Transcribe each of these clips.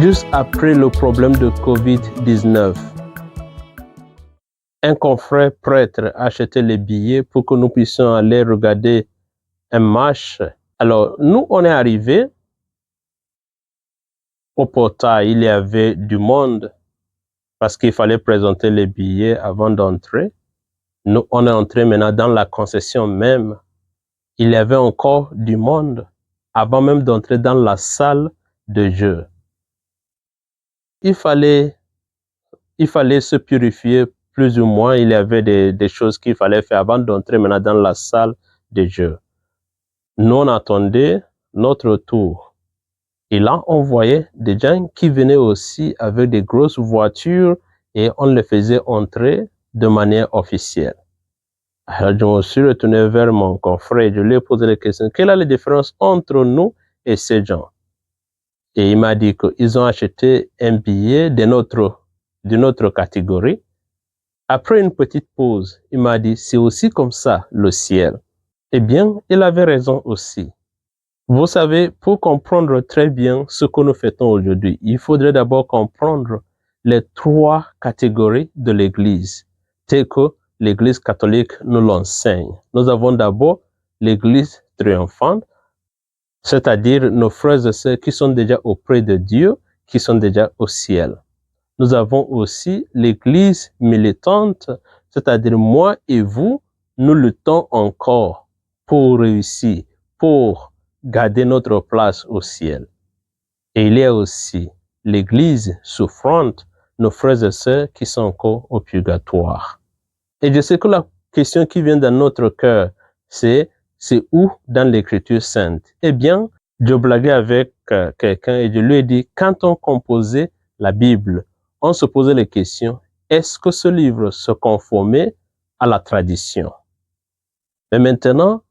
Juste après le problème de Covid-19, un confrère prêtre a acheté les billets pour que nous puissions aller regarder un match. Alors, nous, on est arrivés au portail, il y avait du monde parce qu'il fallait présenter les billets avant d'entrer. Nous, on est entré maintenant dans la concession même. Il y avait encore du monde avant même d'entrer dans la salle de jeu. Il fallait se purifier plus ou moins. Il y avait des choses qu'il fallait faire avant d'entrer maintenant dans la salle de jeu. Nous, on attendait notre tour. Et là, on voyait des gens qui venaient aussi avec des grosses voitures et on les faisait entrer de manière officielle. Alors, je me suis retourné vers mon confrère et je lui ai posé la question, quelle est la différence entre nous et ces gens? Et il m'a dit qu'ils ont acheté un billet d'une autre catégorie. Après une petite pause, il m'a dit, c'est aussi comme ça le ciel. Eh bien, il avait raison aussi. Vous savez, pour comprendre très bien ce que nous faisons aujourd'hui, il faudrait d'abord comprendre les trois catégories de l'Église, telles que l'Église catholique nous l'enseigne. Nous avons d'abord l'Église triomphante, c'est-à-dire nos frères et sœurs qui sont déjà auprès de Dieu, qui sont déjà au ciel. Nous avons aussi l'Église militante, c'est-à-dire moi et vous, nous luttons encore pour réussir, pour garder notre place au ciel. Et il y a aussi l'Église souffrante, nos frères et sœurs qui sont encore au purgatoire. Et je sais que la question qui vient dans notre cœur, c'est où dans l'Écriture sainte? Eh bien, je blaguais avec quelqu'un et je lui ai dit, quand on composait la Bible, on se posait les questions, est-ce que ce livre se conformait à la tradition? Mais maintenant,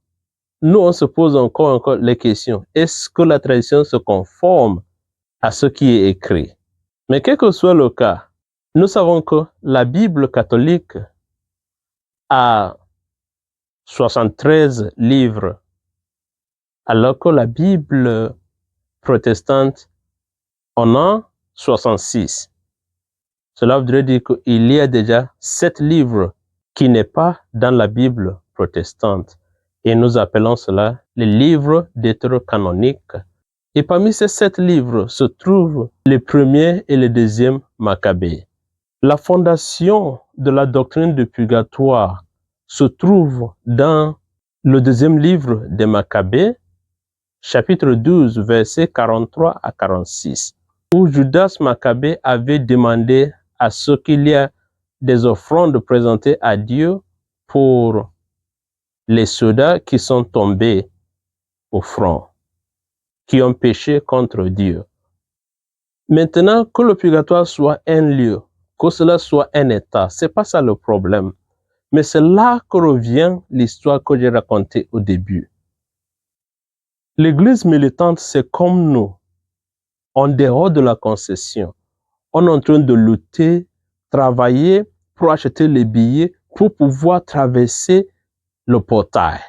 nous, on se pose encore les questions. Est-ce que la tradition se conforme à ce qui est écrit? Mais quel que soit le cas, nous savons que la Bible catholique a 73 livres, alors que la Bible protestante en a 66. Cela voudrait dire qu'il y a déjà 7 livres qui n'est pas dans la Bible protestante. Et nous appelons cela les livres deutérocanoniques. Et parmi ces 7 livres se trouvent les premiers et les deuxièmes Maccabées. La fondation de la doctrine du purgatoire se trouve dans le deuxième livre des Maccabées, chapitre 12, versets 43 à 46, où Judas Maccabée avait demandé à ce qu'il y ait des offrandes présentées à Dieu pour les soldats qui sont tombés au front, qui ont péché contre Dieu. Maintenant, que le purgatoire soit un lieu, que cela soit un état, c'est pas ça le problème. Mais c'est là que revient l'histoire que j'ai racontée au début. L'église militante, c'est comme nous, en dehors de la concession. On est en train de lutter, travailler pour acheter les billets, pour pouvoir traverser le portail.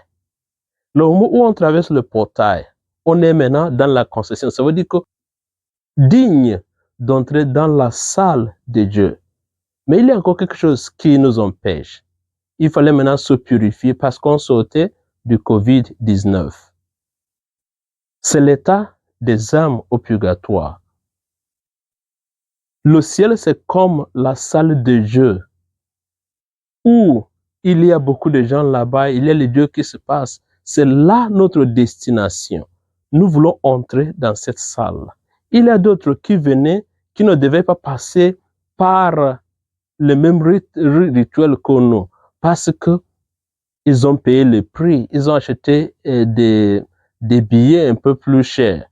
Le moment où on traverse le portail, on est maintenant dans la concession. Ça veut dire que digne d'entrer dans la salle de Dieu. Mais il y a encore quelque chose qui nous empêche. Il fallait maintenant se purifier parce qu'on sortait du Covid-19. C'est l'état des âmes au purgatoire. Le ciel, c'est comme la salle de jeu où il y a beaucoup de gens là-bas, il y a les jeux qui se passent. C'est là notre destination. Nous voulons entrer dans cette salle. Il y a d'autres qui venaient, qui ne devaient pas passer par le même rituel que nous, parce que ils ont payé le prix, ils ont acheté des billets un peu plus chers.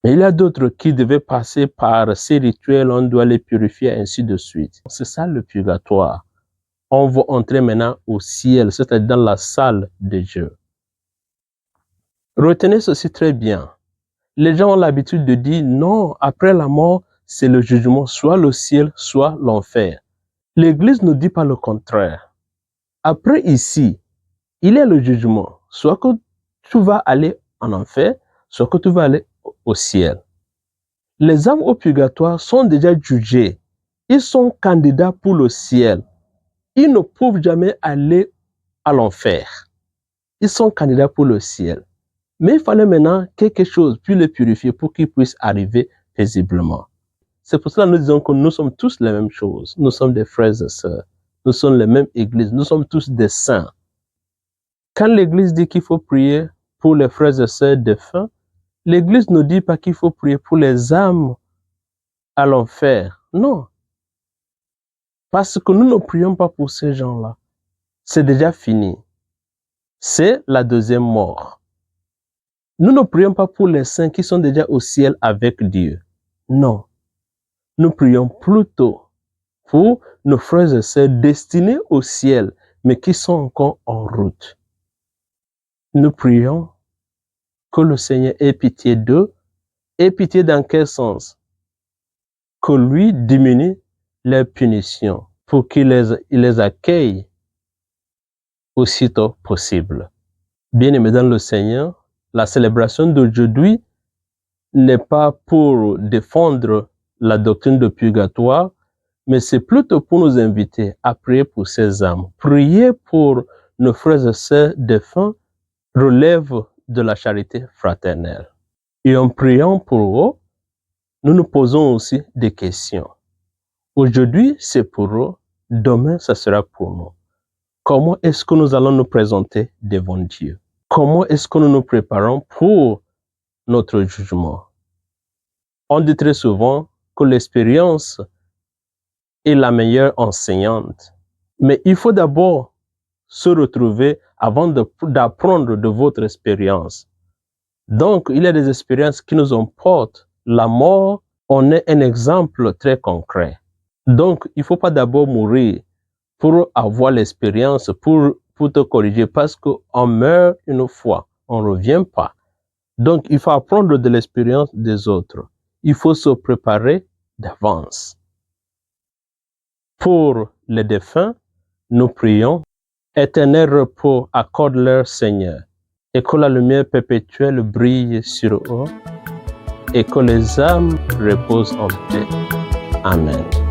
Mais il y a d'autres qui devaient passer par ces rituels, on doit les purifier, ainsi de suite. C'est ça le purgatoire. On va entrer maintenant au ciel, c'est-à-dire dans la salle de Dieu. Retenez ceci très bien. Les gens ont l'habitude de dire non, après la mort, c'est le jugement, soit le ciel, soit l'enfer. L'Église ne dit pas le contraire. Après ici, il y a le jugement. Soit que tu vas aller en enfer, soit que tu vas aller au ciel. Les âmes au purgatoire sont déjà jugées. Ils sont candidats pour le ciel. Ils ne peuvent jamais aller à l'enfer. Ils sont candidats pour le ciel. Mais il fallait maintenant quelque chose pour les purifier pour qu'ils puissent arriver paisiblement. C'est pour cela que nous disons que nous sommes tous les mêmes choses. Nous sommes des frères et sœurs. Nous sommes les mêmes églises. Nous sommes tous des saints. Quand l'Église dit qu'il faut prier pour les frères et sœurs défunts, l'Église ne dit pas qu'il faut prier pour les âmes à l'enfer. Non. Parce que nous ne prions pas pour ces gens-là. C'est déjà fini. C'est la deuxième mort. Nous ne prions pas pour les saints qui sont déjà au ciel avec Dieu. Non. Nous prions plutôt pour nos frères et sœurs destinés au ciel, mais qui sont encore en route. Nous prions que le Seigneur ait pitié d'eux. Ait pitié dans quel sens? Que lui diminue leurs punitions pour qu'il les accueille aussitôt possible. Bien-aimés dans le Seigneur, la célébration d'aujourd'hui n'est pas pour défendre la doctrine de purgatoire, mais c'est plutôt pour nous inviter à prier pour ces âmes. Prier pour nos frères et sœurs défunts relève de la charité fraternelle. Et en priant pour eux, nous nous posons aussi des questions. Aujourd'hui, c'est pour eux, demain, ça sera pour nous. Comment est-ce que nous allons nous présenter devant Dieu? Comment est-ce que nous nous préparons pour notre jugement? On dit très souvent que l'expérience est la meilleure enseignante. Mais il faut d'abord se retrouver avant d'apprendre de votre expérience. Donc, il y a des expériences qui nous emportent. La mort, on est un exemple très concret. Donc, il ne faut pas d'abord mourir pour avoir l'expérience, pour te corriger, parce qu'on meurt une fois, on ne revient pas. Donc, il faut apprendre de l'expérience des autres. Il faut se préparer d'avance. Pour les défunts, nous prions, éternel repos accorde-leur Seigneur, et que la lumière perpétuelle brille sur eux, et que les âmes reposent en paix. Amen.